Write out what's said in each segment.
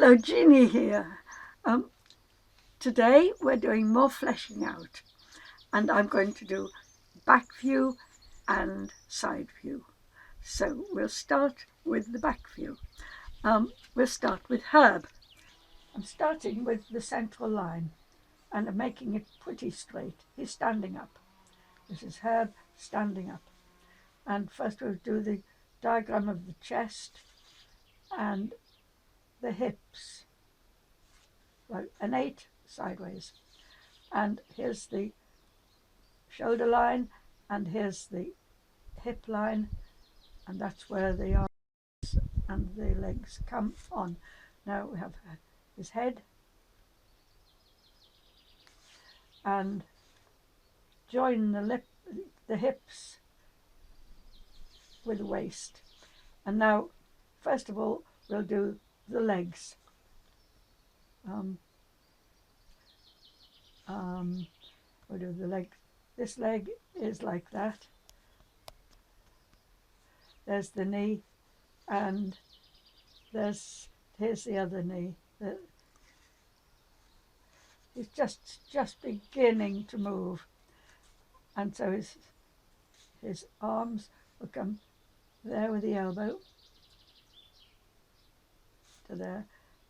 Hello, Jeanie here. Today we're doing more fleshing out, and I'm going to do back view and side view. So we'll start with the back view. We'll start with Herb. I'm starting with the central line and I'm making it pretty straight. He's standing up. This is Herb standing up. And first we'll do the diagram of the chest and the hips, like an 8 sideways. And here's the shoulder line, and here's the hip line, and that's where the arms and the legs come on. Now we have his head, and join the hips with the waist. And now, first of all, we'll do the legs. We'll do the leg. This leg is like that. There's the knee, and here's the other knee. He's just beginning to move, and so his arms will come there with the elbow to there,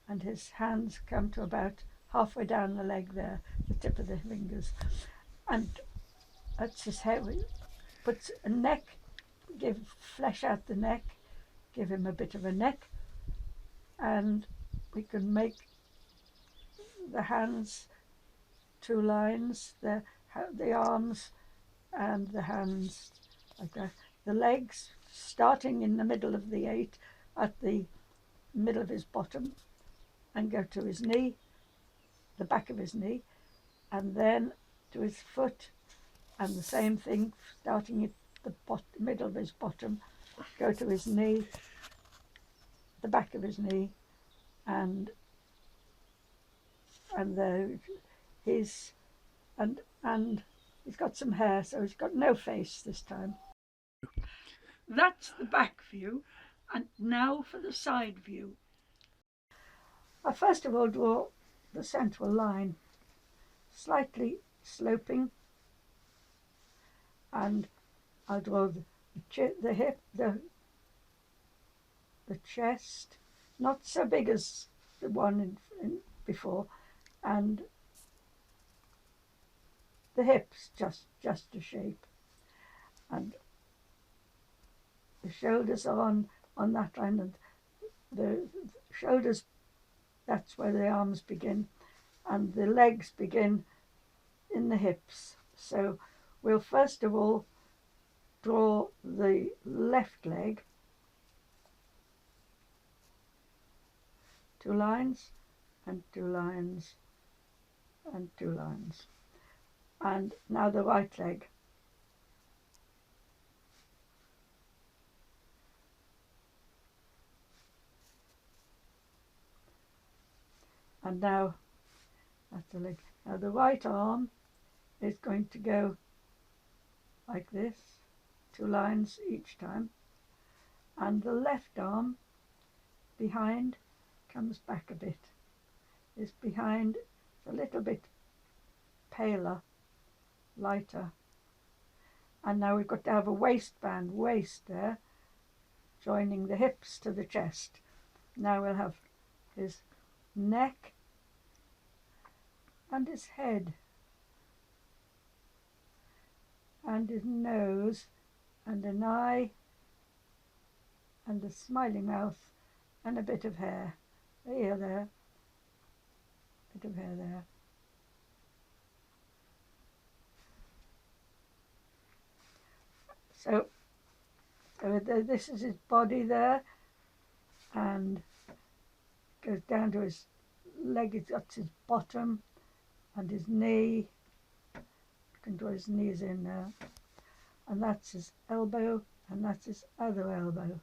and his hands come to about halfway down the leg there, the tip of the fingers, and that's his head. We put a neck, flesh out the neck, give him a bit of a neck, and we can make the hands 2 lines, the arms and the hands like that. The legs starting in the middle of the 8 at the middle of his bottom and go to his knee, the back of his knee, and then to his foot, and the same thing starting at the middle of his bottom, go to his knee, the back of his knee, and he's got some hair, so he's got no face this time. That's the back view, and now for the side view. I first of all draw the central line, slightly sloping, and I'll draw the hip, the chest, not so big as the one in before, and the hips just a shape, and the shoulders are on that line, and the shoulders, that's where the arms begin, and the legs begin in the hips. So we'll first of all draw the left leg, 2 lines and 2 lines and 2 lines. And now the right leg. And now that's the leg. Now the right arm is going to go like this, 2 lines each time, and the left arm behind comes back a bit. This behind is a little bit paler, lighter, and now we've got to have a waist there, joining the hips to the chest. Now we'll have his neck and his head and his nose and an eye and a smiling mouth and a bit of hair. There, bit of hair there. So this is his body there, and goes down to his leg, that's his bottom, and his knee. You can draw his knees in there, and that's his elbow, and that's his other elbow.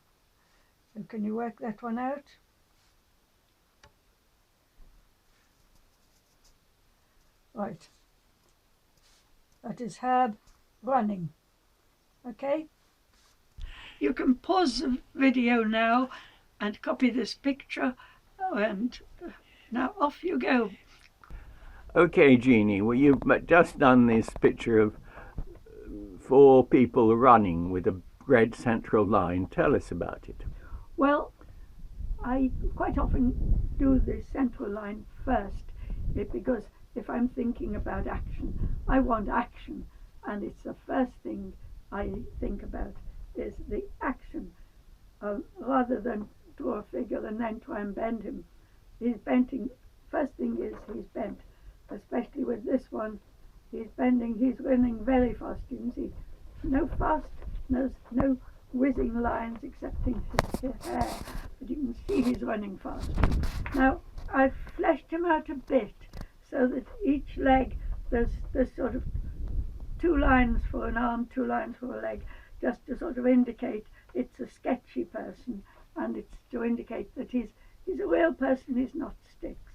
So can you work that one out? Right, that is Herb running. Okay, you can pause the video now and copy this picture Oh, and now off you go. Okay, Jeanie, well, you've just done this picture of 4 people running with a red central line. Tell us about it. Well, I quite often do the central line first because if I'm thinking about action, I want action, and it's the first thing I think about is the action, rather than draw a figure and then try and bend him. He's bending. First thing is he's bent, especially with this one. He's bending. He's running very fast. You can see no fast, no whizzing lines excepting his hair, but you can see he's running fast. Now I've fleshed him out a bit so that each leg there's sort of 2 lines for an arm, 2 lines for a leg, just to sort of indicate it's a sketchy person, and it's to indicate that he's a real person. He's not sticks.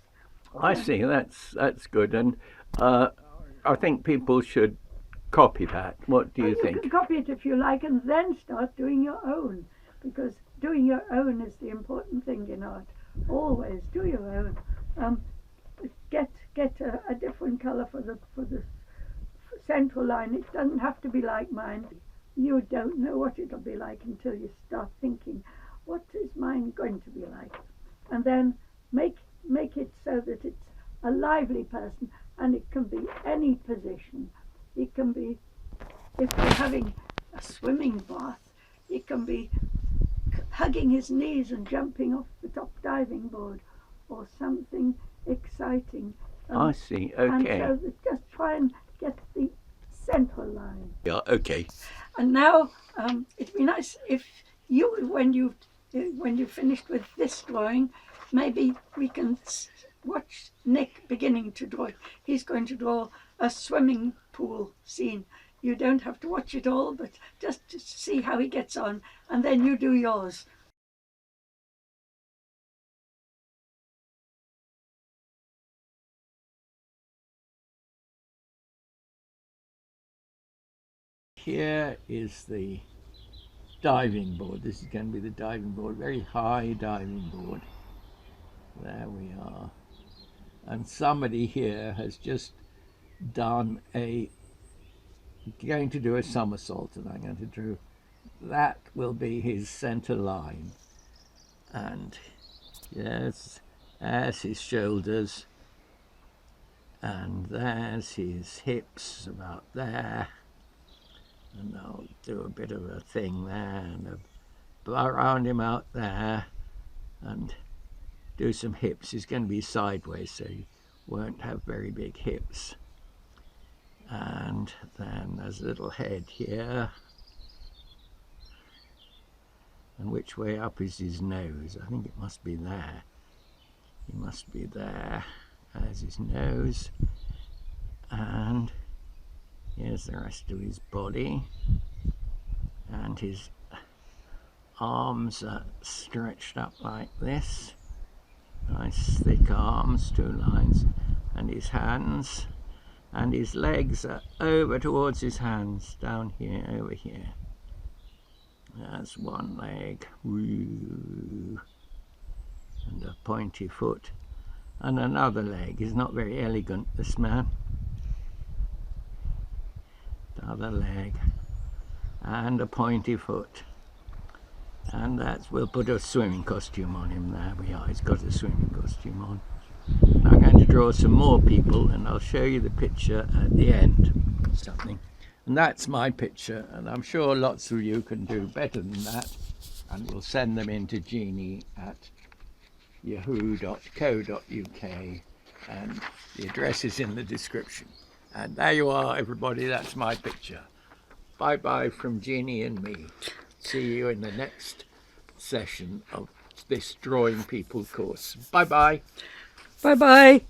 I see. That's good, and I think people should copy that. What do you You think? can copy it if you like, and then start doing your own, because doing your own is the important thing in art. Always do your own. Get a different colour for the central line. It doesn't have to be like mine. You don't know what it'll be like until you start thinking, what is mine going to be like? And then make it so that it's a lively person, and it can be any position. It can be, if you're having a swimming bath, it can be hugging his knees and jumping off the top diving board, or something exciting. I see. Okay. And so just try and get the central line. Yeah. Okay. And now it'd be nice if you, when you've finished with this drawing, maybe we can watch Nick beginning to draw. He's going to draw a swimming pool scene. You don't have to watch it all, but just to see how he gets on, and then you do yours. Here is the diving board. This is going to be the diving board, very high diving board. There we are. And somebody here has just going to do a somersault, and I'm going to do, that will be his center line. And yes, there's his shoulders, and there's his hips about there. And I'll do a bit of a thing there and blow around him out there and do some hips. He's going to be sideways, so he won't have very big hips. And then there's a little head here. And which way up is his nose? I think it must be there. He must be there as his nose. And here's the rest of his body, and his arms are stretched up like this, nice thick arms, 2 lines, and his hands, and his legs are over towards his hands, down here, over here. That's one leg, woo, and a pointy foot, and another leg. He's not very elegant, this man. Other leg and a pointy foot, and we'll put a swimming costume on him. There we are, he's got a swimming costume on. I'm going to draw some more people, and I'll show you the picture at the end. Something, and that's my picture, and I'm sure lots of you can do better than that, and we'll send them in to Jeanie at yahoo.co.uk, and the address is in the description. And there you are, everybody. That's my picture. Bye bye from Jeanie and me. See you in the next session of this Drawing People course. Bye bye. Bye bye.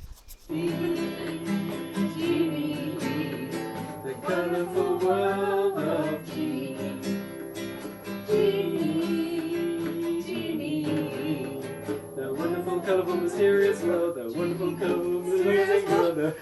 The colourful world of Jeanie. Jeanie, Jeanie. The wonderful, colourful, mysterious world. The wonderful, colourful, mysterious world.